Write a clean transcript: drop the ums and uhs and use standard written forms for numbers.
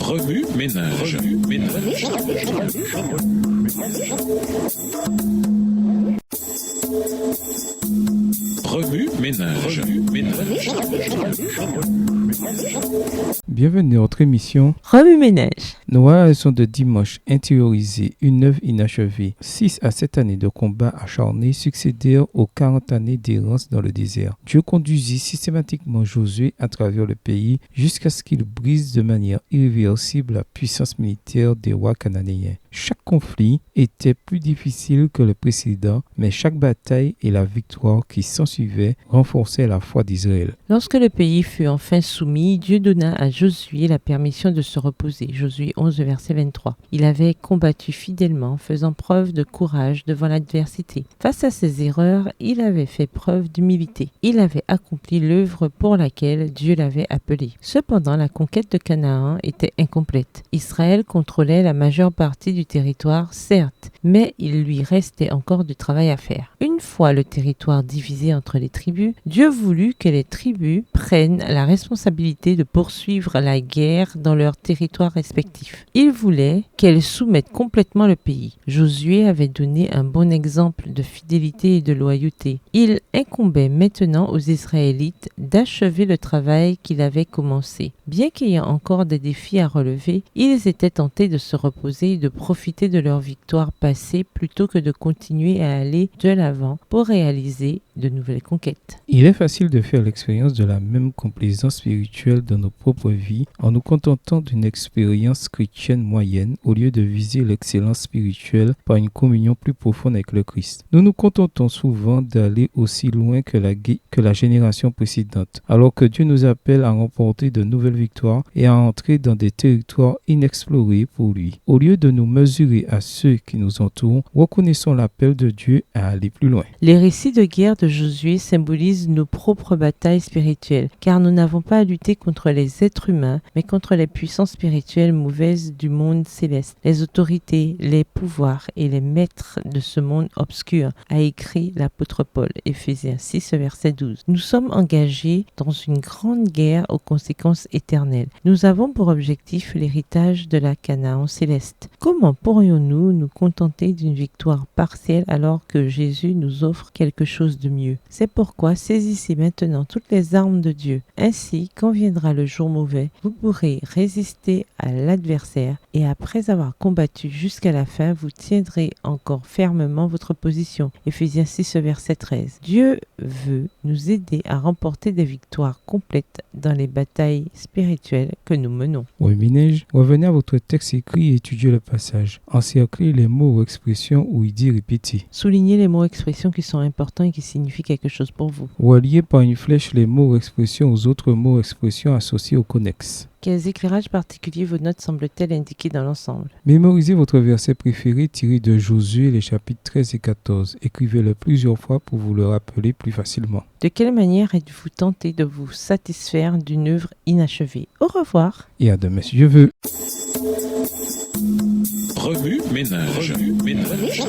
Remue ménage. Remue ménage. Bienvenue à notre émission Remue ménage. Noël sont de dimanche intérioriser une œuvre inachevée. 6 à 7 années de combat acharné succédèrent aux 40 années d'errance dans le désert. Dieu conduisit systématiquement Josué à travers le pays jusqu'à ce qu'il brise de manière irréversible la puissance militaire des rois cananéens. Chaque conflit était plus difficile que le précédent, mais chaque bataille et la victoire qui s'ensuivait renforçaient la foi d'Israël. Lorsque le pays fut enfin soumis, Dieu donna à Josué la permission de se reposer. Josué 11, verset 23. Il avait combattu fidèlement, faisant preuve de courage devant l'adversité. Face à ses erreurs, il avait fait preuve d'humilité. Il avait accompli l'œuvre pour laquelle Dieu l'avait appelé. Cependant, la conquête de Canaan était incomplète. Israël contrôlait la majeure partie du territoire, certes, mais il lui restait encore du travail à faire. Une fois le territoire divisé entre les tribus, Dieu voulut que les tribus prennent la responsabilité de poursuivre la guerre dans leurs territoires respectifs. Il voulait qu'elles soumettent complètement le pays. Josué avait donné un bon exemple de fidélité et de loyauté. Il incombait maintenant aux Israélites d'achever le travail qu'il avait commencé. Bien qu'ayant encore des défis à relever, ils étaient tentés de se reposer et de profiter de leur victoire passée plutôt que de continuer à aller de l'avant pour réaliser de nouvelles conquêtes. Il est facile de faire l'expérience de la même complaisance spirituelle dans nos propres vies en nous contentant d'une expérience chrétienne moyenne au lieu de viser l'excellence spirituelle par une communion plus profonde avec le Christ. Nous nous contentons souvent d'aller aussi loin que la génération précédente, alors que Dieu nous appelle à remporter de nouvelles victoires et à entrer dans des territoires inexplorés pour lui. Au lieu de nous mesurer à ceux qui nous entourent, reconnaissons l'appel de Dieu à aller plus loin. Les récits de guerre de Josué symbolisent nos propres batailles spirituelles, car nous n'avons pas à lutter contre les êtres humains, mais contre les puissances spirituelles mauvaises du monde céleste, les autorités, les pouvoirs et les maîtres de ce monde obscur, a écrit l'apôtre Paul, Éphésiens 6, verset 12. Nous sommes engagés dans une grande guerre aux conséquences éternelles. Nous avons pour objectif l'héritage de la Canaan céleste. Comment pourrions-nous nous contenter d'une victoire partielle alors que Jésus nous offre quelque chose de mieux? C'est pourquoi saisissez maintenant toutes les armes de Dieu. Ainsi, quand viendra le jour mauvais, vous pourrez résister à l'adversaire et après avoir combattu jusqu'à la fin, vous tiendrez encore fermement votre position. Éphésiens 6, verset 13. Dieu veut nous aider à remporter des victoires complètes dans les batailles spirituelles que nous menons. Minège, revenez à votre texte écrit et étudiez le passage. Encerclez les mots ou expressions où il dit répéter. Soulignez les mots ou expressions qui sont importants et qui signifient quelque chose pour vous. Reliez par une flèche les mots ou expressions aux autres mots ou expressions associés au connexe. Quels éclairages particuliers vos notes semblent-elles indiquer dans l'ensemble? Mémorisez votre verset préféré tiré de Josué, les chapitres 13 et 14. Écrivez-le plusieurs fois pour vous le rappeler plus facilement. De quelle manière êtes-vous tenté de vous satisfaire d'une œuvre inachevée? Au revoir. Et à demain si Dieu veut. Remue ménage. Remue ménage.